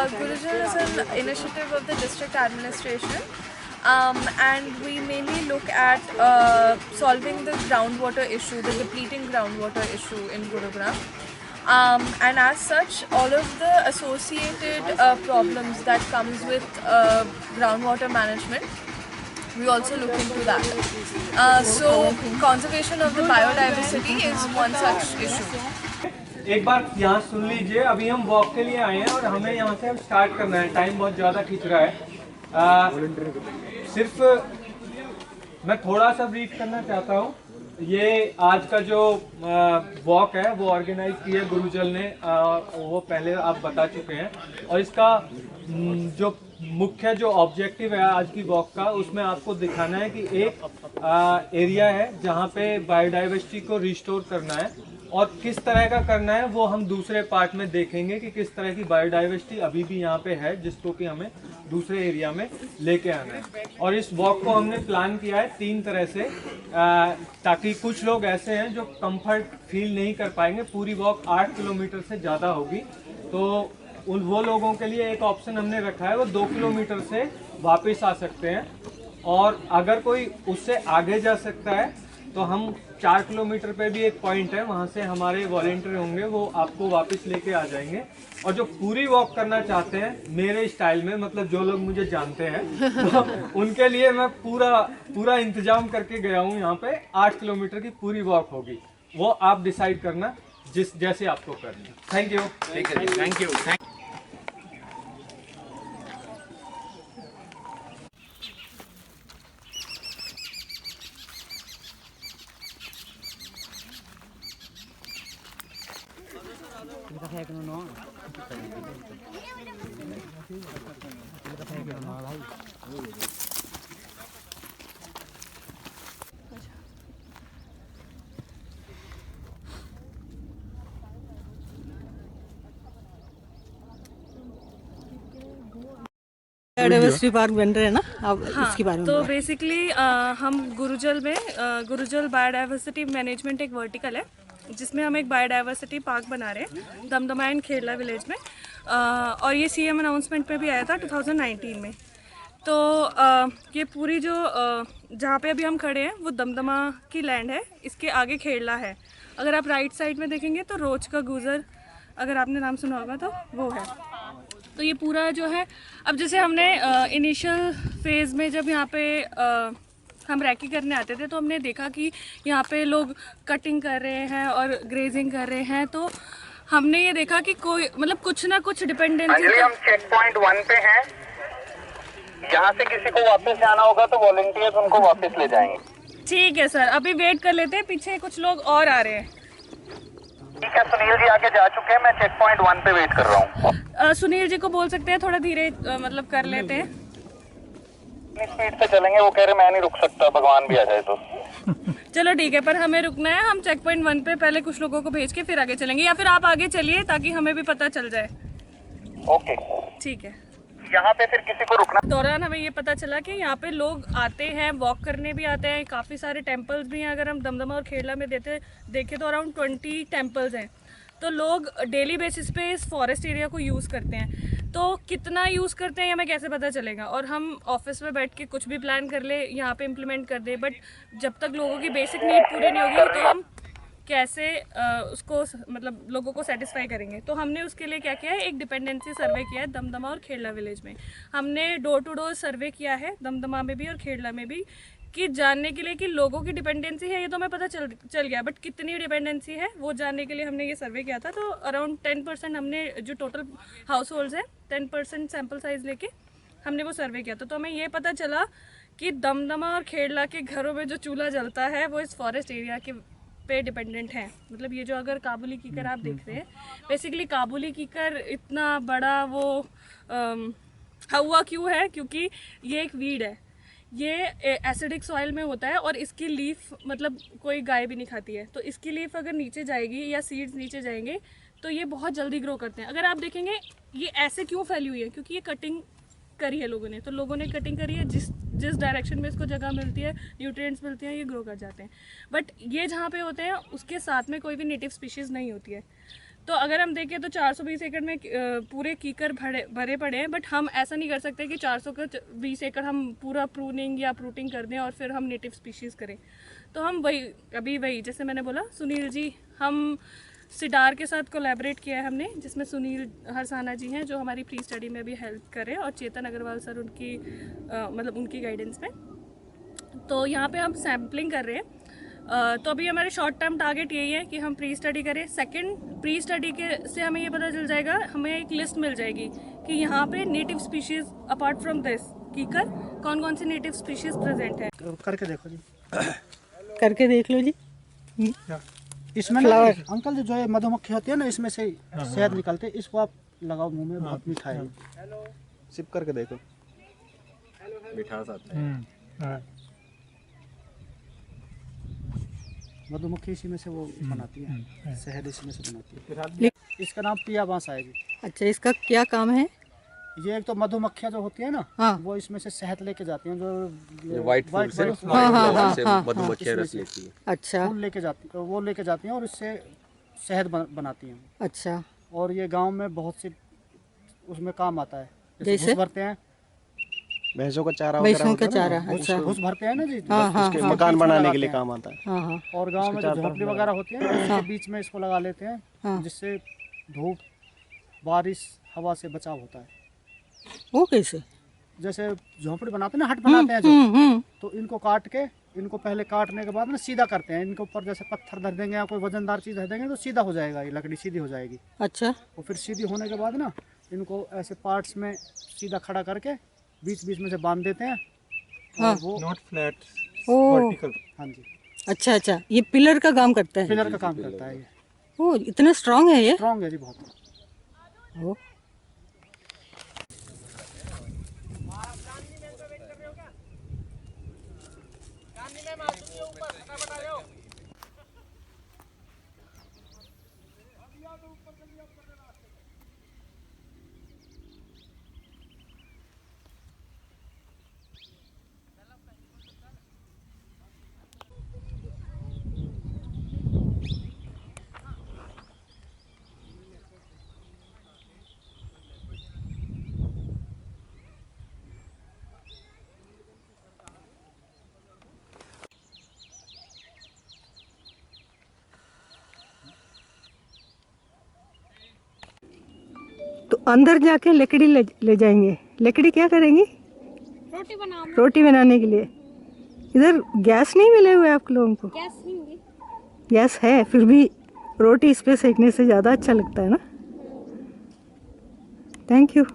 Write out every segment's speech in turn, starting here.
Gurujal is an initiative of the district administration, and we mainly look at solving the groundwater issue, the depleting groundwater issue in Gurugram. And as such, all of the associated problems that comes with groundwater management, we also look into that. So conservation of the biodiversity is one such issue. एक बार यहाँ सुन लीजिए, अभी हम walk के लिए आए हैं और हमें यहाँ से अब स्टार्ट करना है। टाइम बहुत ज़्यादा खींच रहा है। सिर्फ मैं थोड़ा सा ब्रीफ करना चाहता हूँ। ये आज का जो वॉक है वो ऑर्गेनाइज किया गुरुजल ने, वो पहले आप बता चुके हैं। और इसका जो मुख्य जो ऑब्जेक्टिव है आज की वॉक का, उसमें आपको दिखाना है कि एक एरिया है जहाँ पे बायोडाइवर्सिटी को रिस्टोर करना है, और किस तरह का करना है वो हम दूसरे पार्ट में देखेंगे कि किस तरह की बायोडाइवर्सिटी अभी भी यहाँ पे है जिसको कि हमें दूसरे एरिया में लेके आना है। और इस वॉक को हमने प्लान किया है 3 तरह से, ताकि कुछ लोग ऐसे हैं जो कंफर्ट फील नहीं कर पाएंगे। पूरी वॉक 8 किलोमीटर से ज़्यादा होगी, तो वो लोगों के लिए एक ऑप्शन हमने रखा है, वो 2 किलोमीटर से वापस आ सकते हैं। और अगर कोई उससे आगे जा सकता है तो हम 4 किलोमीटर पे भी एक पॉइंट है, वहाँ से हमारे वॉलेंटियर होंगे, वो आपको वापस लेके आ जाएंगे। और जो पूरी वॉक करना चाहते हैं मेरे स्टाइल में, मतलब जो लोग मुझे जानते हैं, तो उनके लिए मैं पूरा इंतजाम करके गया हूँ। यहाँ पे 8 किलोमीटर की पूरी वॉक होगी, वो आप डिसाइड करना जैसे आपको करना। Thank you. Thank you. Biodiversity park बन रहे हैं ना, अब हाँ, इसके बारे में तो बेसिकली हम गुरुजल में गुरुजल बायोडाइवर्सिटी मैनेजमेंट एक वर्टिकल है जिसमें हम एक बायोडाइवर्सिटी पार्क बना रहे हैं दमदमा एंड खेड़ला विलेज में। और ये सीएम अनाउंसमेंट पे भी आया था 2019 में। तो ये पूरी जो जहाँ पे अभी हम खड़े हैं वो दमदमा की लैंड है, इसके आगे खेड़ला है। अगर आप राइट साइड में देखेंगे तो रोज का गुजर, अगर आपने नाम सुना होगा तो वो है। तो ये पूरा जो है, अब जैसे हमने इनिशियल फेज़ में जब यहाँ पे हम रैकी करने आते थे तो हमने देखा कि यहाँ पे लोग कटिंग कर रहे हैं और ग्रेजिंग कर रहे हैं। तो हमने ये देखा कि कोई मतलब कुछ ना कुछ डिपेंडेंसी। हम चेक पॉइंट 1 पे हैं, यहाँ से किसी को वापस जाना होगा तो वॉलंटियर्स उनको वापस ले जाएंगे। ठीक है सर, अभी वेट कर लेते हैं, पीछे कुछ लोग और आ रहे हैं। ठीक है, सुनील जी आगे जा चुके हैं, मैं चेक पॉइंट 1 पे वेट कर रहा हूँ। सुनील जी को बोल सकते हैं थोड़ा धीरे मतलब कर लेते हैं। स्पीड से चलेंगे, वो कह रहे मैं नहीं रुक सकता, भगवान भी आ जाए तो। चलो ठीक है, पर हमें रुकना है। हम चेक पॉइंट 1 पे पहले कुछ लोगों को भेज के फिर आगे चलेंगे, या फिर आप आगे चलिए ताकि हमें भी पता चल जाए। ओके ठीक है। यहाँ पे फिर किसी को रुकना दौरान हमें ये पता चला कि यहाँ पे लोग आते हैं, वॉक करने भी आते हैं। काफ़ी सारे टेम्पल्स भी हैं। अगर हम दमदमा और खेड़ला में देखें तो अराउंड 20 टेम्पल्स हैं। तो लोग डेली बेसिस पे इस फॉरेस्ट एरिया को यूज़ करते हैं। तो कितना यूज़ करते हैं हमें कैसे पता चलेगा? और हम ऑफिस में बैठ के कुछ भी प्लान कर ले, यहाँ पे इम्प्लीमेंट कर दे, बट जब तक लोगों की बेसिक नीड पूरी नहीं होगी तो हम कैसे उसको मतलब लोगों को सेटिस्फाई करेंगे? तो हमने उसके लिए क्या किया है, एक डिपेंडेंसी सर्वे किया है दमदमा और खेड़ला विलेज में। हमने डोर टू डोर सर्वे किया है दमदमा में भी और खेड़ला में भी, कि जानने के लिए कि लोगों की डिपेंडेंसी है ये तो हमें पता चल गया, बट कितनी डिपेंडेंसी है वो जानने के लिए हमने ये सर्वे किया था। तो अराउंड 10% हमने जो टोटल हाउस होल्ड्स हैं 10% सैम्पल साइज लेके हमने वो सर्वे किया था। तो हमें ये पता चला कि दमदमा और खेड़ला के घरों में जो चूल्हा जलता है वो इस फॉरेस्ट एरिया के पे डिपेंडेंट है। मतलब ये जो अगर काबुली कीकर आप देख रहे हैं, बेसिकली काबुली कीकर इतना बड़ा वो हुआ क्यों है, क्योंकि ये एक वीड है। ये एसिडिक सॉइल में होता है और इसकी लीफ मतलब कोई गाय भी नहीं खाती है। तो इसकी लीफ अगर नीचे जाएगी या सीड्स नीचे जाएंगे तो ये बहुत जल्दी ग्रो करते हैं। अगर आप देखेंगे ये ऐसे क्यों फैली हुई है, क्योंकि ये कटिंग करी है लोगों ने। तो लोगों ने कटिंग करी है, जिस डायरेक्शन में इसको जगह मिलती है, न्यूट्रिएंट्स मिलती हैं, ये ग्रो कर जाते हैं। बट ये जहाँ पे होते हैं उसके साथ में कोई भी नेटिव स्पीशीज़ नहीं होती है। तो अगर हम देखें तो 420 एकड़ में पूरे कीकर भरे पड़े हैं, बट हम ऐसा नहीं कर सकते कि 420 एकड़ हम पूरा प्रूनिंग या प्रूटिंग कर दें और फिर हम नेटिव स्पीशीज़ करें। तो हम वही जैसे मैंने बोला, सुनील जी, हम सिडार के साथ कोलैबोरेट किया है हमने, जिसमें सुनील हरसाना जी हैं जो हमारी प्री स्टडी में भी हेल्प कर रहे हैं, और चेतन अग्रवाल सर उनकी मतलब उनकी गाइडेंस में। तो यहाँ पे हम सैम्पलिंग कर रहे हैं। तो अभी हमारे शॉर्ट टर्म टारगेट यही है कि हम प्री स्टडी करें। सेकंड, प्री स्टडी के से हमें ये पता चल जाएगा, हमें एक लिस्ट मिल जाएगी कि यहाँ पे native species apart from this कीकर कौन कौन सी नेटिव स्पीशीज़ प्रेजेंट है। करके देखो जी, करके देख लो जी। इसमें ना अंकल जो ये मधुमक्खी होती है ना, इसमें से शहद निकलते हैं, इसको आप लगाओ मुंह में, बहुत मीठा है। सिप करके देखो, मिठास आता है। मधुमक्खी इसी में से वो बनाती है, शहद इसी में से बनाती है। इसका नाम पिया बांस है जी। अच्छा, इसका क्या काम है? ये एक तो मधुमक्खियाँ जो होती है ना, हाँ। वो इसमें से शहद लेके जाती हैं, जो व्हाइट फूड से मधुमक्खियाँ रस लेती है। अच्छा फूल लेके जाती, वो लेके जाती हैं और इससे शहद बनाती हैं। अच्छा, और ये गांव में बहुत से उसमें काम आता है, जैसे? घुस भरते हैं, भैंसों का चारा भैंसों का चारा। अच्छा, घुस भरते हैं ना जी, हाँ, हाँ, उसके हाँ। मकान बीच में बनाने के लगाते लिए हैं। काम आता है। हाँ हाँ और गांव में जो झोपड़ी वगैरह होती है ना, उसके बीच में इसको लगा लेते हैं, हाँ। जिससे धूप, बारिश, हवा से बचाव होता है। वो कैसे? जैसे झोपड़ी बनाते हैं ना, हट बनाते हैं जो, तो इनको काट के, इनको पहले काटने के बाद ना सीधा करते हैं। इनके ऊपर जैसे पत्थर धर देंगे या कोई वजनदार चीज़ धर देंगे तो सीधा हो जाएगा, ये लकड़ी सीधी हो जाएगी। अच्छा, और फिर सीधी होने के बाद ना इनको ऐसे पार्ट्स में सीधा खड़ा करके बीच बीच में से बांध देते हैं। हाँ। और वो नॉट फ्लैट, ओ, वर्टिकल। हाँ जी, अच्छा अच्छा, ये पिलर का काम करता है। पिलर का काम करता है। ये ओ, इतना स्ट्रांग है ये। स्ट्रॉन्ग है जी बहुत। ओ, तो अंदर जाके लकड़ी ले जाएंगे। लकड़ी क्या करेंगी? रोटी बनाने के लिए। इधर गैस नहीं मिले हुए आप लोगों को? गैस नहीं होगी। गैस है, फिर भी रोटी इस पे सेकने से ज़्यादा अच्छा लगता है ना। Thank you.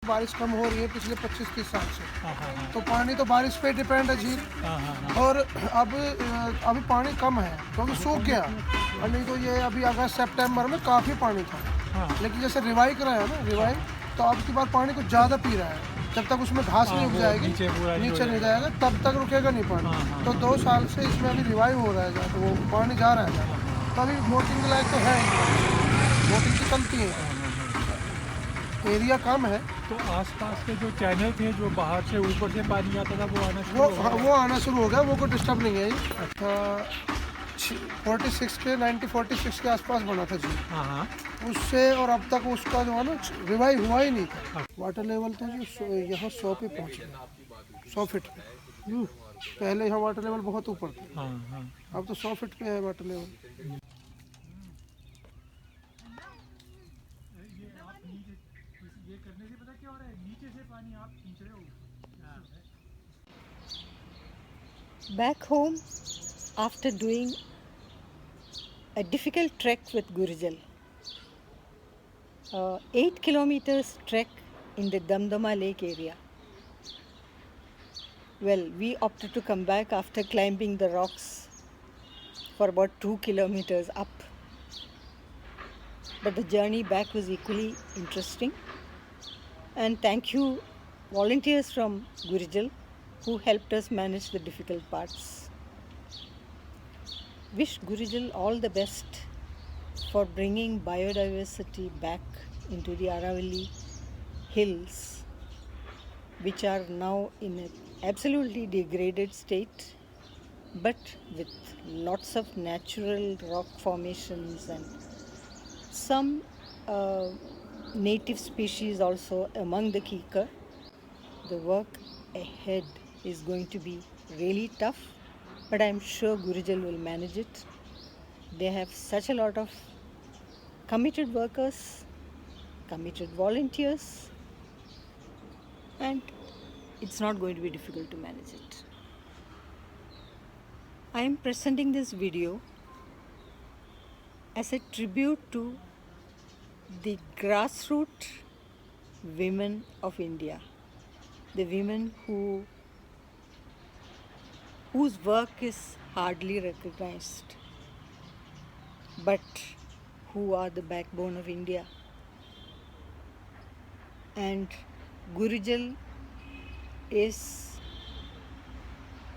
बारिश कम हो रही है पिछले 25-30 साल से, तो पानी तो बारिश पे डिपेंड है झील। और अभी पानी कम है क्योंकि सूख गया, और नहीं तो ये अभी अगस्त सितंबर में काफ़ी पानी था। लेकिन जैसे रिवाइव करा है ना, रिवाइव तो अब की बार पानी कुछ ज़्यादा पी रहा है। जब तक उसमें घास नहीं उग जाएगी, नीचे नहीं जाएगा, तब तक रुकेगा नहीं पानी। तो 2 साल से इसमें अभी रिवाइव हो रहा है, तो वो पानी जा रहा है। तो अभी बोटिंग के लायक तो है, बोटिंग की चलती है, एरिया कम है। तो आसपास के जो चैनल थे जो बाहर से ऊपर से पानी आता था वो आना शुरू हो गया? वो आना शुरू हो गया, वो कोई डिस्टर्ब नहीं है। अच्छा, 46 के 1946 के आसपास बना था जी। हाँ हाँ। उससे और अब तक उसका जो है ना रिवाइव हुआ ही नहीं था। वाटर लेवल तो जी यहाँ 100 पे पहुँच गया, 100 फीट पे। पहले यहाँ वाटर लेवल बहुत ऊपर था, हाँ हाँ। अब तो 100 फीट पे है वाटर लेवल। ये करने से पता क्या हो रहा है, नीचे से पानी आप खींच रहे हो। Back home, after doing a difficult trek with Gurujal, 8 kilometers trek in the Damdama lake area. Well, we opted to come back after climbing the rocks for about 2 kilometers up. But the journey back was equally interesting. And thank you, volunteers from Gurujal, who helped us manage the difficult parts. Wish Gurujal all the best for bringing biodiversity back into the Aravalli hills, which are now in an absolutely degraded state, but with lots of natural rock formations and some native species also among the kikar. The work ahead is going to be really tough, but I'm sure Gurujal will manage it. They have such a lot of committed workers, committed volunteers, and it's not going to be difficult to manage it. I am presenting this video as a tribute to the grassroots women of India, the women whose work is hardly recognized, but who are the backbone of India. And Gurujal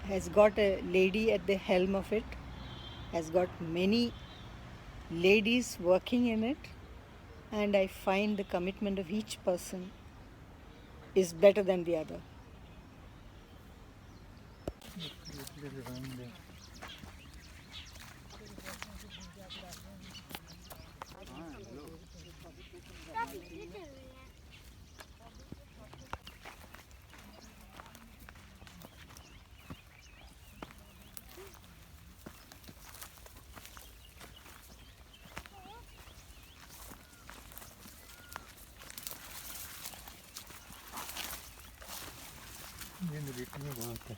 has got a lady at the helm of it, has got many ladies working in it, and I find the commitment of each person is better than the other. ये military में बहुत है।